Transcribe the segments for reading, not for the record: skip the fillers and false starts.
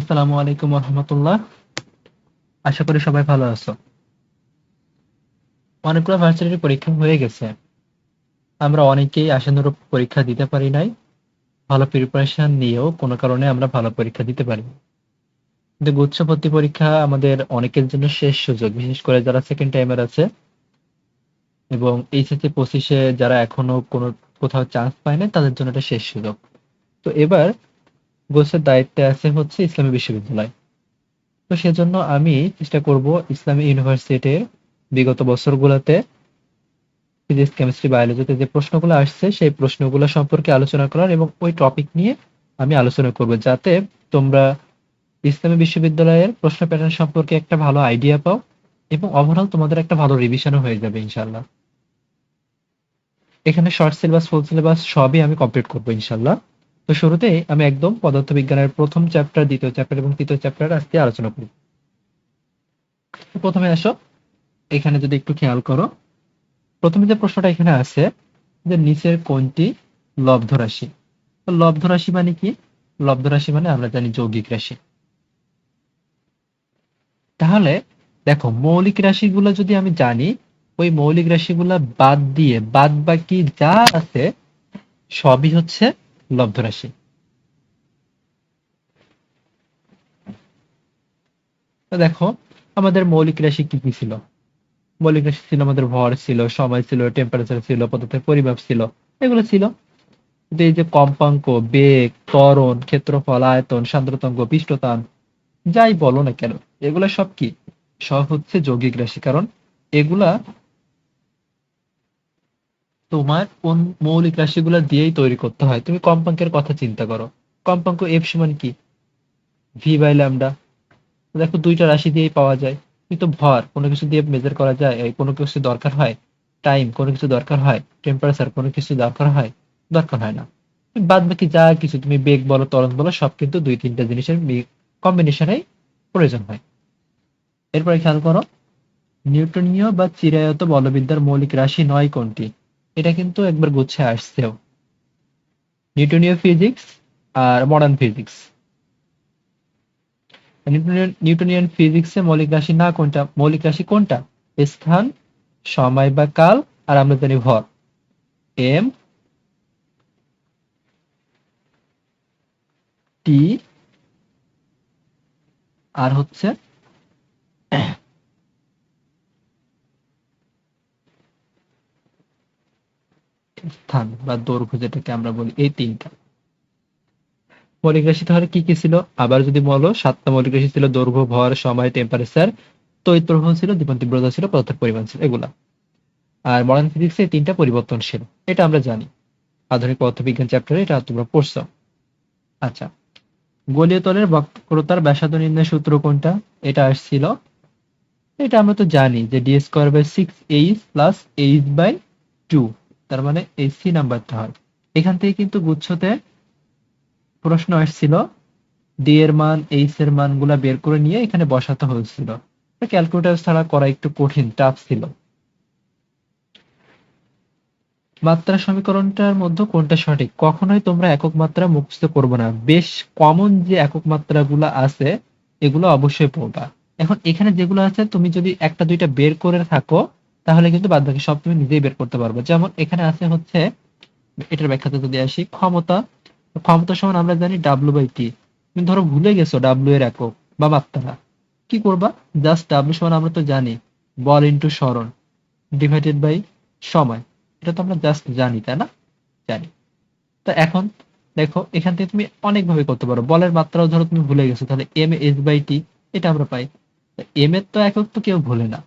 আসসালামু আলাইকুম রহমতুল্লাহ। আশা করি সবাই ভালো আছো। অনেকগুলো ভার্সিটির পরীক্ষা হয়ে গেছে। আমরা অনেকেই আশানুরূপ পরীক্ষা দিতে পারি নাই। ভালো প্রিপারেশন নিয়েও কোনো কারণে আমরা ভালো পরীক্ষা দিতে পারি। কিন্তু গুচ্ছ ভর্তি পরীক্ষা আমাদের অনেকের জন্য শেষ সুযোগ, বিশেষ করে যারা সেকেন্ড টাইমার আছে এবং এইচএসসি 25-এ যারা এখনো কোনো কোথাও চান্স পায় না, তাদের জন্য এটা শেষ সুযোগ। তো এবার গোছের দায়িত্বে আছে হচ্ছে ইসলামী বিশ্ববিদ্যালয়। তো সেজন্য আমি চেষ্টা করব ইসলামী ইউনিভার্সিটির বিগত বছরগুলোতে ফিজিক্স, কেমিস্ট্রি, বায়োলজিতে যে প্রশ্নগুলো আসছে সেই প্রশ্নগুলো সম্পর্কে আলোচনা করার এবং ওই টপিক নিয়ে আমি আলোচনা করব, যাতে তোমরা ইসলামী বিশ্ববিদ্যালয়ের প্রশ্ন প্যাটার্ন সম্পর্কে একটা ভালো আইডিয়া পাও এবং ওভারঅল তোমাদের একটা ভালো রিভিশনও হয়ে যাবে ইনশাল্লাহ। এখানে শর্ট সিলেবাস, ফুল সিলেবাস সবই আমি কমপ্লিট করবো ইনশাল্লাহ। তো শুরুতেই আমি একদম পদার্থবিজ্ঞানের প্রথম চ্যাপ্টার, দ্বিতীয় চ্যাপ্টার এবং তৃতীয় চ্যাপ্টার আজকে আলোচনা করব। তো প্রথমে আসো, এখানে যদি একটু খেয়াল করো, প্রথমে যে প্রশ্নটা এখানে আছে যে নিচের কোনটি লব্ধ রাশি। তো লব্ধ রাশি মানে কি? লব্ধ রাশি মানে আমরা জানি যৌগিক রাশি। তাহলে দেখো, মৌলিক রাশিগুলো যদি আমি জানি, ওই মৌলিক রাশিগুলা বাদ দিয়ে বাদ বাকি যা আছে সবই হচ্ছে লব্ধ রাশি। তো দেখো, আমাদের মৌলিক রাশি কি কি ছিল? মৌলিক রাশি ছিল আমাদের ভর ছিল, সময় ছিল, টেম্পারেচার ছিল, পদার্থের পরিমাপ ছিল, এগুলো ছিল। কিন্তু এই যে কম্পাঙ্ক, বেগ, ত্বরণ, ক্ষেত্রফল, আয়তন, সান্দ্রতাঙ্ক, পৃষ্ঠতাপ, যাই বলো না কেন, এগুলা সব কি? সব হচ্ছে যৌগিক রাশি। কারণ এগুলা তোমার কোন মৌলিক রাশিগুলা দিয়েই তৈরি করতে হয়। তুমি কম্পাঙ্কের কথা চিন্তা করো, কম্পাঙ্ক এফ সমান কি? V by lambda. দেখো, দুইটা রাশি দিয়েই পাওয়া যায়। কিন্তু ভর কোনো কিছু দিয়ে মেজার করা যায়? এই কোনো কিছু দরকার হয়? টাইম কোনো কিছু দরকার হয়? টেম্পারেচার কোনো কিছু দরকার হয়? দরকার হয় না। বাদ বাকি যা কিছু, তুমি বেগ বলো, ত্বরণ বলো, সব কিন্তু দুই তিনটা জিনিসের কম্বিনেশনেই প্রয়োজন হয়। এরপরে খেয়াল করো, নিউটনীয় বা চিরায়ত বলবিদ্যার মৌলিক রাশি নয় কোনটি? এটা কিন্তু একবার গুচ্ছে আসছেও, নিউটনীয় ফিজিক্স আর মডার্ন ফিজিক্স। নিউটনিয়ান ফিজিক্সে মৌলিক রাশি না কোনটা? মৌলিক রাশি কোনটা? স্থান, সময় বা কাল, আর আমরা জানি ভর, এম, টি, আর হচ্ছে স্থান বা দৈর্ঘ্য, যেটাকে আমরা বলি, এই তিনটা মৌলিক রাশি। তাহলে কি কি ছিল? আবার যদি বলো, সাতটা মৌলিক রাশি ছিল: দৈর্ঘ্য, ভর, সময়, টেম্পারেচার, তড়িৎ প্রবাহ ছিল, দীপন তীব্রতা ছিল, পদার্থের পরিমাণ ছিল, এগুলা। আর মডার্ন ফিজিক্সে এই তিনটা পরিবর্তনশীল, এটা আমরা জানি, আধুনিক পদার্থবিজ্ঞান চ্যাপ্টারে এটা তোমরা পড়ছো। আচ্ছা, গোলীয় তলের বক্রতার ব্যাসার্ধ নির্ণয়ের সূত্র কোনটা? এটা আসছিল, এটা আমরা তো জানি যে D square by 6h plus H by 2, তার মানে এই সি নাম্বারটা হয়। এখান থেকে কিন্তু গুচ্ছতে প্রশ্ন আসছিল, ডি এর মান, এইচ এর মান গুলা বের করে নিয়ে এখানে বসাতে হয়েছিল। ক্যালকুলেটর ছাড়া করা একটু কঠিন, টাফ ছিল। মাত্রা সমীকরণটার মধ্যে কোনটা সঠিক? কখনোই তোমরা একক মাত্রা মুখস্থ করবে না, বেশ কমন যে একক মাত্রাগুলো আছে এগুলো অবশ্যই পড়বা। এখন এখানে যেগুলো আছে, তুমি যদি একটা দুইটা বের করে থাকো, তাহলে কিন্তু বাদ বাকি সব তুমি নিজেই বের করতে পারবে। যেমন এখানে আছে হচ্ছে, এটার ব্যাখ্যাতে যদি আসি, ক্ষমতা। ক্ষমতা সমান আমরা জানি ডাব্লিউ বাই টি। তুমি ধরো ভুলে গেছো ডাব্লিউ এর একক বা মাত্রা, কি করবা? জাস্ট ডাব্লিউ সমান আমরা তো জানি বল ইন্টু সরণ ডিভাইডেড বাই সময়। এটা তো আমরা জাস্ট জানি, তাই না? জানি। তো এখন দেখো, এখান থেকে তুমি অনেক ভাবে করতে পারো। বলের মাত্রাও ধরো তুমি ভুলে গেছো, তাহলে এম এস বাই টি, এটা আমরা পাই। এম এর তো একক তো কেউ ভুলে না,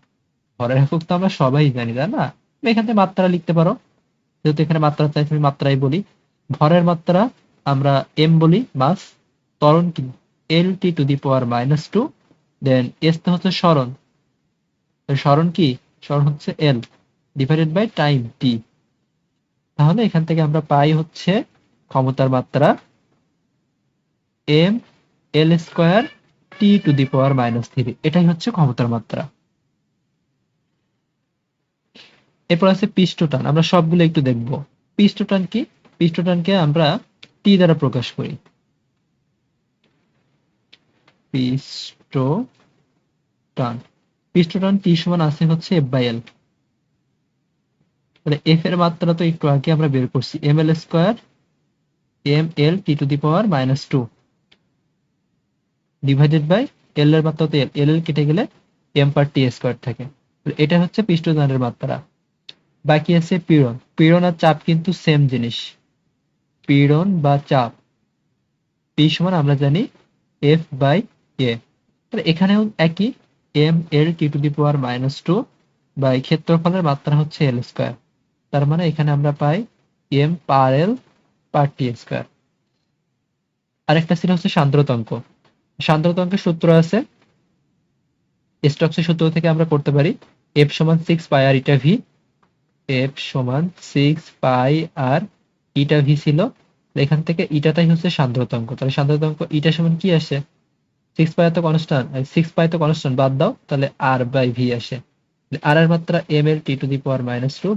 ভরের একক তো আমরা সবাই জানি, তাই না? তুমি এখান থেকে মাত্রা লিখতে পারো, যেহেতু এখানে মাত্রা চাই তুমি মাত্রাই বলি। ভরের মাত্রা আমরা এম বলি, মাস। ত্বরণ কি? এল টি to the power -2। Then S তো হচ্ছে সরণ, সরণ কি? সরণ হচ্ছে L divided by time T. তাহলে এখান থেকে আমরা পাই হচ্ছে ক্ষমতার মাত্রা M L square T to the power -3, এটাই হচ্ছে ক্ষমতার মাত্রা। এরপর আছে পৃষ্ঠটান, আমরা সবগুলো একটু দেখব। পৃষ্ঠটান কি? পৃষ্ঠটানকে আমরা টি দ্বারা প্রকাশ করি। পৃষ্ঠটান। পৃষ্ঠটান টি সমান আছে হচ্ছে F/L। তাহলে এফ এর মাত্রা তো একটু আগে আমরা বের করছি, ml² ml t⁻², divided by এল এর মাত্রা তো এল এল কেটে গেলে m/t² থাকে। এটা হচ্ছে পৃষ্ঠটানের মাত্রা। বাকি আছে পীড়ন। পীড়ন আর চাপ কিন্তু সেম জিনিস। পীড়ন বা চাপ পি সমান আমরা জানি F/A। তাহলে এখানেও একই, ml t⁻², বাই ক্ষেত্রফলের মাত্রা হচ্ছে L²। তার মানে এখানে আমরা পাই m/L/t²। আরেকটা ছিল হচ্ছে সান্দ্রতাঙ্ক। সান্দ্রতাঙ্কের সূত্র আছে, স্টোকসের সূত্র থেকে আমরা করতে পারি F সমান 6πr/v। F সমান 6πr/v ছিল। এখান থেকে ইটাটাই হচ্ছে সান্দ্রতাঙ্ক। তাহলে সান্দ্রতাঙ্ক ইটা সমান কি আসে? 6π তো কনস্ট্যান্ট, 6π তো কনস্ট্যান্ট, বাদ দাও, তাহলে r/v আসে। আর এর মাত্রা ml t⁻²,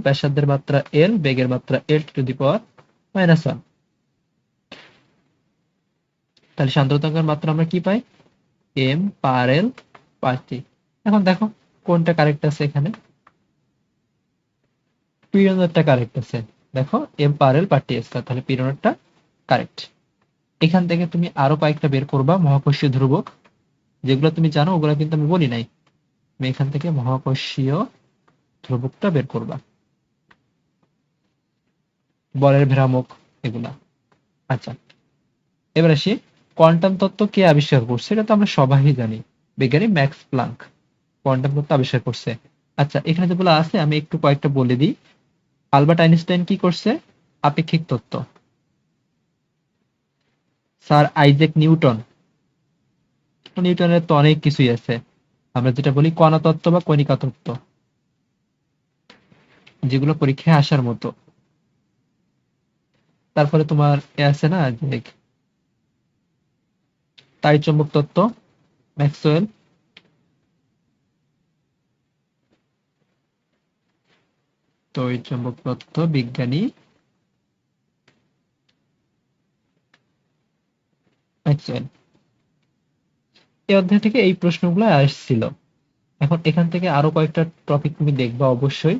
ব্যাসার্ধের মাত্রা l, বেগের মাত্রা l⁻⁻1। তাহলে সান্দ্রতাঙ্কের মাত্রা আমরা কি পাই? m/L/t। এখন দেখো কোনটা কারেক্ট আছে এখানে। পীড়নেরটা কারেক্ট আছে। দেখো m/L/t², তাহলে পীড়নেরটা কারেক্ট। এখান থেকে তুমি আরো কয়েকটা বের করবা মহাকর্ষীয় ধ্রুবক, যেগুলো তুমি জানো ওগুলো কিন্তু আমি বলি নাই। তুমি এখান থেকে মহাকর্ষীয় ধ্রুবকটা বের করবা, বলের ভ্রামক এগুলা। আচ্ছা, এবার আসি কোয়ান্টাম তত্ত্ব কে আবিষ্কার করছে? এটা তো আমরা সবাই জানি, বিজ্ঞানী ম্যাক্স প্লাঙ্ক কোয়ান্টাম তত্ত্ব আবিষ্কার করছে। আচ্ছা, এখানে যেগুলো আছে আমি একটু কয়েকটা বলে দিই। আলবার্ট আইনস্টাইন কি করছে? আপেক্ষিক তত্ত্ব। স্যার আইজ্যাক নিউটন, নিউটনের তো অনেক কিছুই আছে, আমরা যেটা বলি কণা তত্ত্ব বা কণিকা তত্ত্ব, যেগুলো পরীক্ষায় আসার মতো। তারপরে তোমার এ আছে না যে তাড়িৎ-চৌম্বক তত্ত্ব, ম্যাক্সওয়েল। তড়িৎ-চৌম্বক তত্ত্ব, বিজ্ঞানী ম্যাক্সওয়েল। এই অধ্যায় থেকে এই প্রশ্নগুলো আসছিল। এখন এখান থেকে আরো কয়েকটা টপিক তুমি দেখবা অবশ্যই।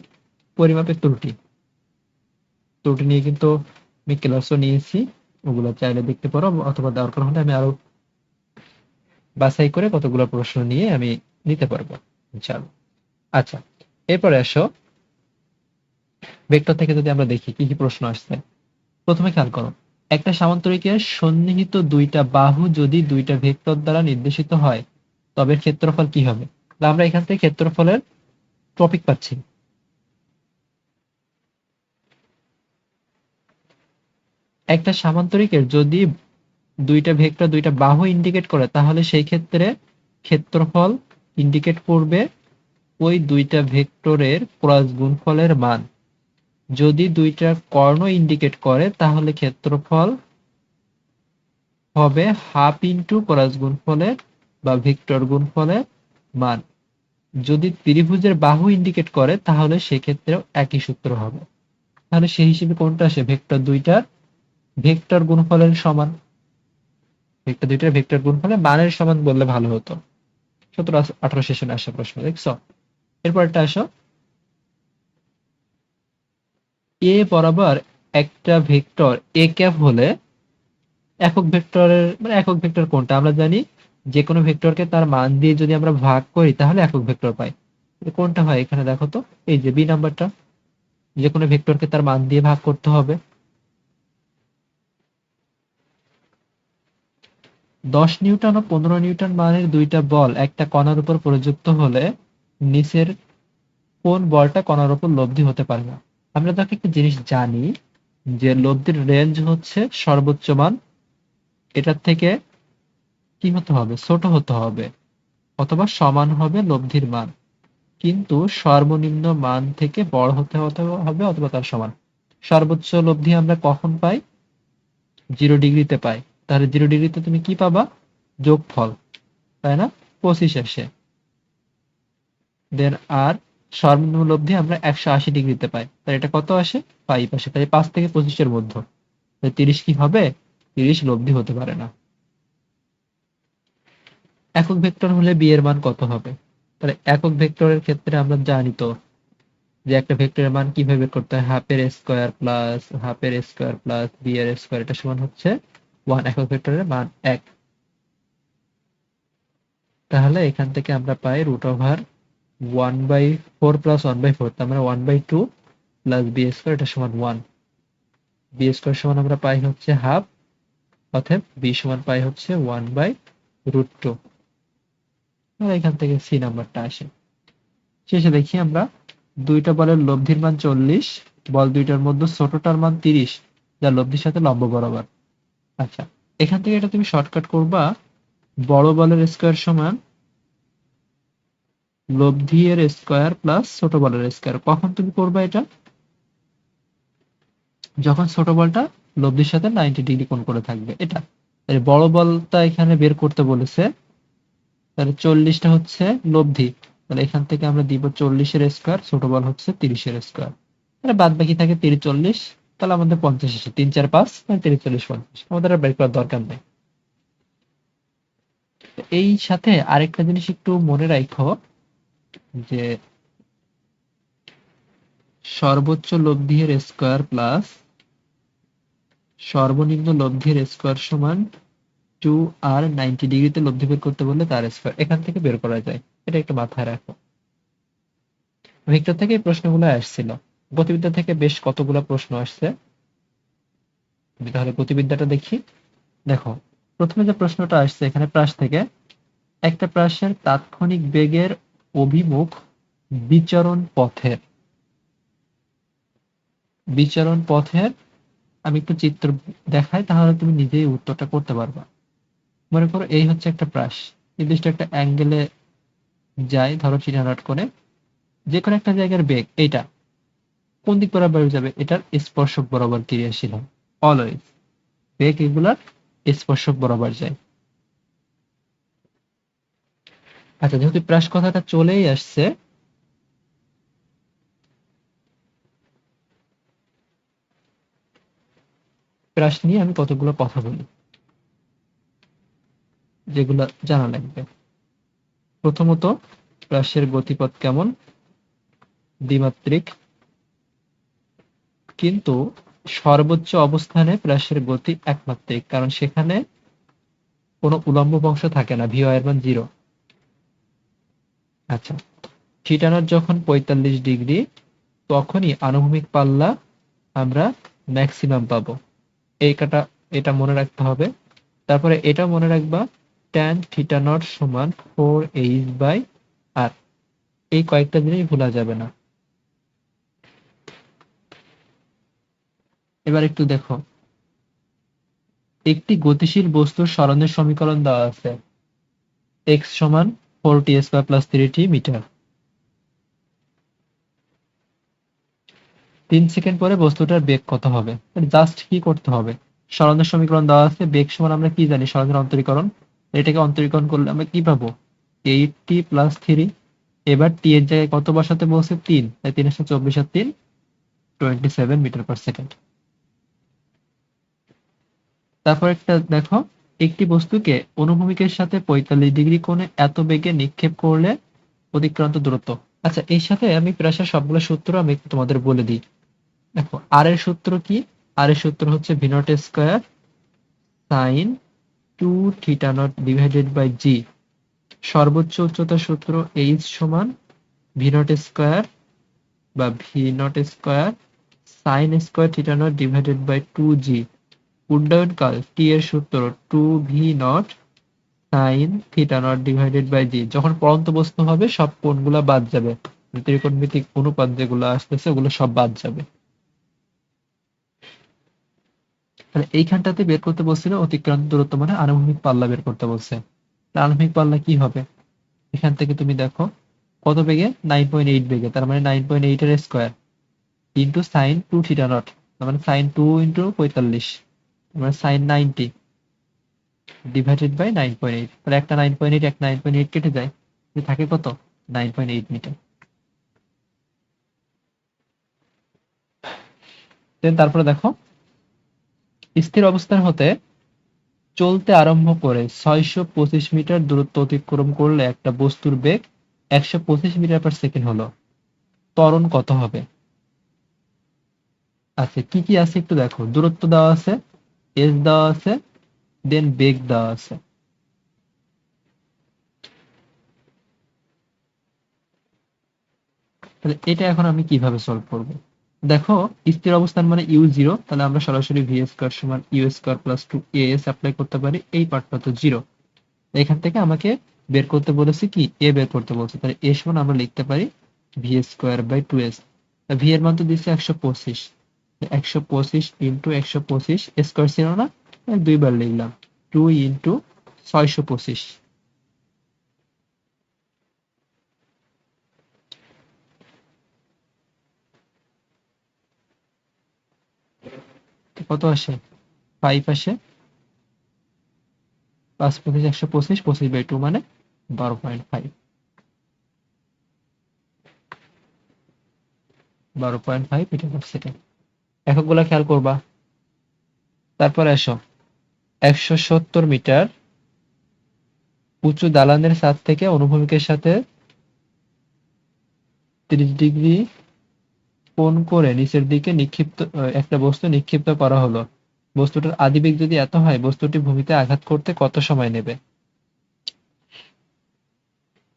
পরিমাপের ত্রুটি, ত্রুটি নিয়ে কিন্তু আমি ক্লাসও নিয়েছি, ওগুলো চাইলে দেখতে পারো, অথবা দরকার হলে আমি আরো বাছাই করে কতগুলো প্রশ্ন নিয়ে আমি নিতে পারবো ইনশাআল্লাহ। আচ্ছা, এরপরে আসো ভেক্টর থেকে যদি আমরা দেখি কি কি প্রশ্ন আসছে। প্রথমে খেয়াল করো, একটা সামান্তরিকের সন্নিহিত দুইটা বাহু যদি দুইটা ভেক্টর দ্বারা নির্দেশিত হয় তবে ক্ষেত্রফল কি হবে? আমরা এখান থেকে ক্ষেত্রফলের টপিক পাচ্ছি। একটা সামান্তরিকের যদি দুইটা ভেক্টর দুইটা বাহু ইন্ডিকেট করে তাহলে সেই ক্ষেত্রে ক্ষেত্রফল ইন্ডিকেট করবে ওই দুইটা ভেক্টরের ক্রস গুণফলের মান। যদি দুইটা কর্ণ ইন্ডিকেট করে তাহলে ক্ষেত্রফল হবে হাফ ইন্টু ক্রস গুণফলের বা ভেক্টর গুণফলের মান। যদি ত্রিভুজের বাহু ইন্ডিকেট করে তাহলে সেক্ষেত্রেও একই সূত্র হবে। তাহলে সেই হিসেবে কোনটা আসে? ভেক্টর দুইটার ভেক্টর গুণফলের সমান। ভেক্টর দুইটার ভেক্টর গুণফলের মানের সমান বললে ভালো হতো। 17-18 সেশনে আসা প্রশ্ন, দেখছো? এরপরটা আসো, এ বরাবর একটা ভেক্টর এ ক্যাপ হলে একক ভেক্টরের মানে একক ভেক্টর কোনটা? আমরা জানি যে কোনো ভেক্টরকে তার মান দিয়ে যদি আমরা ভাগ করি তাহলে একক ভেক্টর পাই। কোনটা হয় এখানে দেখো তো, এই যে বি নাম্বারটা, যে কোনো ভেক্টরকে তার মান দিয়ে ভাগ করতে হবে। 10 নিউটন ও 15 নিউটন মানের দুইটা বল একটা কণার উপর প্রযুক্ত হলে নিচের কোন বলটা কণার উপর লব্ধি হতে পারে না? আমরা তাকে একটা জিনিস জানি যে লব্ধির রেঞ্জ হচ্ছে সর্বোচ্চ মান এটার থেকে কি হতে হবে? ছোট হতে হবে, অথবা সমান হবে লব্ধির মান, কিন্তু সর্বনিম্ন মান থেকে বড় হতে হতে হবে অথবা তার সমান। সর্বোচ্চ লব্ধি আমরা কখন পাই? 0 ডিগ্রিতে পাই। তাহলে 0 ডিগ্রিতে তুমি কি পাবা? যোগফল, তাই না? 25 আসে। দেন আর সর্বনিম্ন লব্ধি আমরা 180 ডিগ্রিতে পাই। তাহলে এটা কত আসে? 5 আসে। তাই 5 থেকে 25 এর মধ্যে 30 কি হবে? 30 লব্ধি হতে পারে না। একক ভেক্টর হলে বি এর মান কত হবে? তাহলে একক ভেক্টরের ক্ষেত্রে আমরা জানি তো যে একটা ভেক্টরের মান কিভাবে বের করতে হয়, হাফের স্কোয়ার প্লাস বি এর স্কোয়ার, এটা সমান হচ্ছে 1। একক ভেক্টরের মান 1। তাহলে এখান থেকে আমরা পাই √1/4 প্লাস 1/4, তার মানে 1/2 প্লাস বি স্কোয়ার, এটা সমান 1। বি স্কোয়ার সমান আমরা পাই হচ্ছে হাফ, অতএব বি সমান পাই হচ্ছে 1/√2। আর এখান থেকে সি নাম্বারটা আসে। শেষে দেখি আমরা দুইটা বলের লব্ধির মান 40, বল দুইটার মধ্যে ছোটটার মান 30, যা লব্ধির সাথে লম্ব বরাবর। আচ্ছা, এখান থেকে এটা তুমি শর্টকাট করবা, বড় বলের স্কোয়ার সমান লব্ধি এর স্কোয়ার প্লাস ছোট বলের স্কোয়ার। কখন তুমি করবা এটা? যখন ছোট বলটা লব্ধির সাথে 90 ডিগ্রি কোণ করে থাকবে। এটা তাহলে বড় বলটা এখানে বের করতে বলেছে, তাহলে 40টা হচ্ছে লব্ধি, তাহলে এখান থেকে আমরা দিব 40-এর স্কোয়ার, ছোট বল হচ্ছে 30-এর স্কোয়ার, তাহলে বাদ বাকি থাকে 30, 40, তাহলে আমাদের 50 আসে, 3 4 5 মানে 30 40 50, আমাদের আর বের করার দরকার নেই। এই সাথে আরেকটা জিনিস একটু মনে রাখো, যে সর্বোচ্চ লব্ধি এর স্কোয়ার প্লাস সর্বনিম্ন লব্ধির স্কোয়ার সমান 2, আর 90 ডিগ্রিতে লব্ধি বের করতে বললে তার স্কোয়ার এখান থেকে বের করা যায়। এটা একটু মাথায় রাখো। ভেক্টর থেকে এই প্রশ্নগুলো আসছিল। গতিবিদ্যা থেকে বেশ কতগুলো প্রশ্ন আসছে, আমি তাহলে গতিবিদ্যাটা দেখি। দেখো, প্রথমে যে প্রশ্নটা আসছে এখানে প্রাস থেকে, একটা প্রাসের তাৎক্ষণিক বেগের অভিমুখ বিচরণ পথের আমি একটু চিত্র দেখাই, তাহলে তুমি নিজেই উত্তরটা করতে পারবা। মনে করো এই হচ্ছে একটা প্রাস, নির্দিষ্ট একটা অ্যাঙ্গেলে যায়, ধরো 300 কোণে, যে কোনো একটা জায়গার বেগ এইটা কোন দিক বরাবর যাবে? এটার স্পর্শক বরাবর ক্রিয়াশীল হয় অলওয়েজ। বেগ এগুলার স্পর্শক বরাবর যায়। আচ্ছা, যেহেতু প্রাস কথাটা চলেই আসছে, প্রাস নিয়ে আমি কতগুলো কথা বলি যেগুলো জানা লাগবে। প্রথমত, প্রাসের গতিপথ কেমন? দ্বিমাত্রিক, কিন্তু সর্বোচ্চ অবস্থানে প্রাসের গতি একমাত্রিক, কারণ সেখানে কোনো উলম্ব বংশ থাকে না, ভি এর মান 0। আচ্ছা, থিটা নট যখন 45 ডিগ্রি, তখনই আনুভূমিক পাল্লা আমরা ম্যাক্সিমাম পাবো। এটা মনে রাখতে হবে। তারপরে এটা মনে রাখবা, tan থিটা নট সমান 4h/r। এই কয়েকটা জিনিস ভোলা যাবে না। এবার একটু দেখো, একটি গতিশীল বস্তুর সরণের সমীকরণ দেওয়া আছে, x সমান 4t² + 3t মিটার। 3 সেকেন্ড পরে বস্তুটার বেগ কত হবে? জাস্ট কি করতে হবে, সরণের সমীকরণ দেওয়া আছে, বেগ সমান আমরা কি জানি, সরণের অন্তরীকরণ। এটাকে অন্তরীকরণ করলে আমরা কি পাবো? 8t + 3। এবার টি এর জায়গায় কত বসাতে বলছে? 3, তাই 3 × 24 আর 3 27 মিটার পার সেকেন্ড। তারপর একটা দেখো, একটি বস্তুকে অনুভূমিকের সাথে 45 ডিগ্রি কোণে এত বেগে নিক্ষেপ করলে অতিক্রান্ত দূরত্ব। আচ্ছা, এর সাথে আমি প্রায় সবগুলো সূত্র আমি একটু তোমাদের বলে দিই। দেখো, আর এর সূত্র কি? আর এর সূত্র হচ্ছে v0² sin 2 theta not divided by G. সর্বোচ্চ উচ্চতার সূত্র h সমান v0² বা v0² sin square theta not divided by 2g। উড্ডয়নকাল টি এর সূত্র 2v0 sin theta not divided by G. যখন পড়ন্ত বস্তু হবে সব কোণগুলা বাদ যাবে, ত্রিকোণমিতিক অনুপাত যেগুলো আসতেছে ওগুলো সব বাদ যাবে। তাহলে এইখানটাতে বের করতে বলছিল অতিক্রান্ত দূরত্ব, মানে আনুভূমিক পাল্লা বের করতে বলছে। আনুভূমিক পাল্লা কি হবে? এখান থেকে তুমি দেখো কত বেগে, 9.8 বেগে, তার মানে 9.8 এর square into sign 2 theta not, তার মানে সাইন 2 ইন্টু 45, তার মানে সাইন 90 ডিভাইডেড বাই 9.8। তাহলে একটা 9.8 এক 9.8 কেটে যায়, থাকে কত? 9.8 মিটার। দেন তারপরে দেখো, স্থির অবস্থান হতে চলতে আরম্ভ করে 625 মিটার দূরত্ব অতিক্রম করলে একটা বস্তুর বেগ 125 মিটার পার সেকেন্ড হলো, ত্বরণ কত হবে? আচ্ছা, কি কি আছে একটু দেখো। দূরত্ব দেওয়া আছে, এস দেওয়া আছে, দেন বেগ দেওয়া আছে। তাহলে এটা এখন আমি কিভাবে সলভ করব? দেখো, স্থির অবস্থান মানে ইউ জিরো, তাহলে আমরা সরাসরি ভি স্কয়ার সমান U square plus two A S apply করতে পারি। এই পার্টটা তো জিরো, এখান থেকে আমাকে বের করতে বলেছি কি, এ বের করতে বলছে, তাহলে এ সমান আমরা লিখতে পারি V square by two S. V এর মান তো দিচ্ছে 125, 125 ইন্টু 125 স্কয়ার ছিল না, দুইবার লিখলাম, 2 ইন্টু 625। কত আসে? 5 আসে, 5 25 125, 25 বাই 2 মানে 12.5, 12.5 মিটার পার সেকেন্ড। এককগুলা খেয়াল করবা। তারপরে আসো, 170 মিটার উঁচু দালানের ছাদ থেকে অনুভূমিকের সাথে 30 ডিগ্রি কোণ করে নিচের দিকে নিক্ষিপ্ত একটা বস্তু নিক্ষিপ্ত করা হলো। বস্তুটার আদিবেগ যদি এত হয়, বস্তুটি ভূমিতে আঘাত করতে কত সময় নেবে?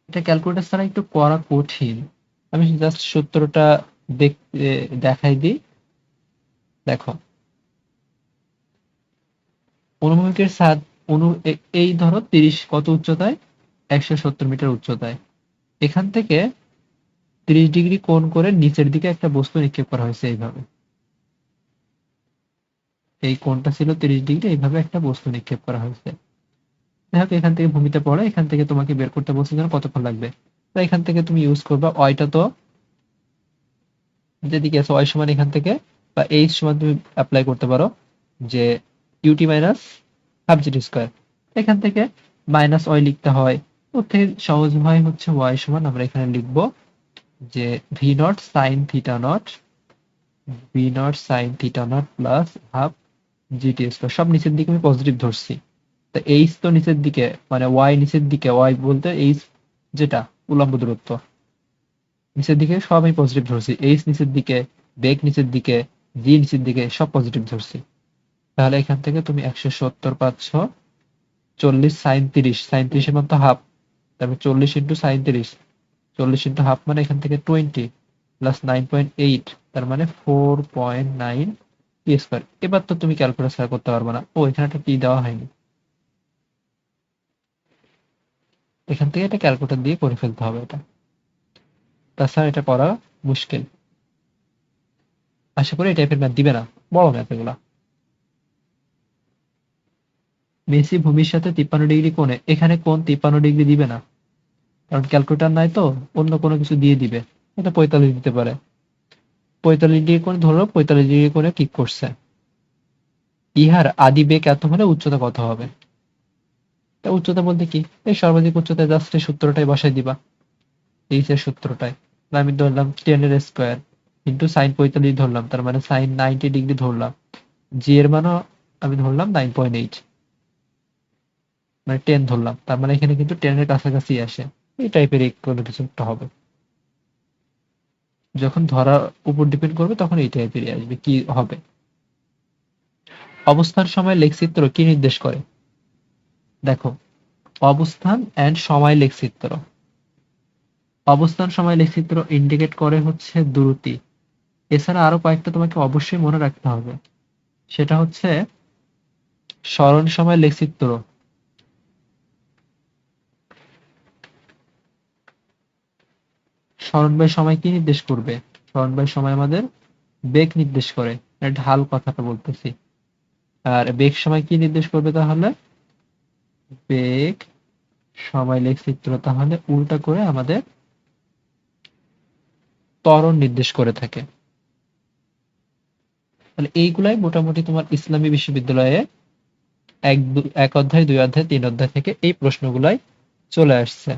এটা ক্যালকুলেটর ছাড়া একটু করা কঠিন। আমি জাস্ট সূত্রটা দেখতে দেখাই দিই। দেখো, অনুভূমিকের ছাদ এই ধরো 30 কত উচ্চতায়, 170 মিটার উচ্চতায়। এখান থেকে 30 ডিগ্রি কোণ করে নিচের দিকে একটা বস্তু নিক্ষেপ করা হয়েছে এইভাবে। এই কোণটা ছিল 30 ডিগ্রি, এইভাবে একটা বস্তু নিক্ষেপ করা হয়েছে। দেখো, এখান থেকে ভূমিতে পড়ে, এখান থেকে তোমাকে বের করতে বলছে যেন কতক্ষণ লাগবে। তো এখান থেকে তুমি ইউজ করবা ওয়াইটা, তো যেদিকে আছে ওয়াই সমান এখান থেকে, বা এইচ সমান তুমি অ্যাপ্লাই করতে পারো যে U T minus half G T square. এখান থেকে মাইনাস ওয়াই লিখতে হয়, ওর থেকে সহজ হয় হচ্ছে ওয়াই সমান আমরা এখানে লিখবো যে V naught sine theta not, V naught sine theta not plus half G T square. সব নিচের দিকে আমি পজিটিভ ধরছি। তো এইচ তো নিচের দিকে, মানে ওয়াই নিচের দিকে, ওয়াই বলতে এইচ যেটা উল্লম্ব দূরত্ব, নিচের দিকে সব আমি পজিটিভ ধরছি। এইচ নিচের দিকে, বেগ নিচের দিকে, জি নিচের দিকে, সব পজিটিভ ধরছি। তাহলে এখান থেকে তুমি 170 পাচ্ছ 40 সাইন 30, সাইন 30 এর মান তো হাফ, তারপর 40 ইন্টু সাইন 30, 40 ইন্টু হাফ মানে এখান থেকে 20 প্লাস 9.8, তার মানে 4.9 টি স্কোয়ার। এবার তো তুমি ক্যালকুলেশন করতে পারবে না, ও এখানে একটা টি দেওয়া হয়নি, এখান থেকে এটা ক্যালকুলেটর দিয়ে করে ফেলতে হবে এটা, তাছাড়া এটা করা মুশকিল। আশা করি এই টাইপের ম্যাথ দিবে না, বড় ম্যাথ এগুলা। মেসি ভূমির সাথে 53 ডিগ্রি কোণে, এখানে কোণ 53 ডিগ্রি দিবে না, কারণ ক্যালকুলেটর নাই তো, অন্য কোনো কিছু দিয়ে দিবে। এটা 45 দিতে পারে, 45 ডিগ্রি কোণে ধরো, 45 ডিগ্রি কোণে ক্লিক করছে। ইহার আদি বেগ এত হলে উচ্চতা কত হবে? তা উচ্চতা বলতে কি, এই সর্বাধিক উচ্চতায় জাস্ট এই সূত্রটাই বসাই দিবা, এইচ এর সূত্রটাই। তাহলে আমি ধরলাম 10 এর স্কোয়ার ইন্টু সাইন 45 ধরলাম, তার মানে সাইন 90 ডিগ্রি ধরলাম, জি এর মানও আমি ধরলাম 9.8, মানে 10 ধরলাম, তার মানে এখানে কিন্তু 10 এর কাছাকাছি আসে। এই টাইপের কোনো কিছু একটা হবে, যখন ধরার উপর ডিপেন্ড করবে তখন এই টাইপেরই আসবে। কি হবে? অবস্থান সময় লেখচিত্র কি নির্দেশ করে? দেখো, অবস্থান এন্ড সময় লেখচিত্র, অবস্থান সময় লেখচিত্র ইন্ডিকেট করে হচ্ছে দ্রুতি। এছাড়া আরো কয়েকটা তোমাকে অবশ্যই মনে রাখতে হবে, সেটা হচ্ছে সরণ সময় লেখচিত্র, সরণ বাই সময় কি নির্দেশ করবে? সরণ বাই সময় আমাদের বেগ নির্দেশ করে, ঢাল কথাটা বলতেছি। আর বেগ সময় কি নির্দেশ করবে তাহলে? বেগ সময় লেখচিত্র তাহলে উল্টা করে আমাদের ত্বরণ নির্দেশ করে থাকে। তাহলে এইগুলাই মোটামুটি তোমার ইসলামী বিশ্ববিদ্যালয়ে এক অধ্যায়, 2 অধ্যায়, 3 অধ্যায় থেকে এই প্রশ্নগুলাই চলে আসছে।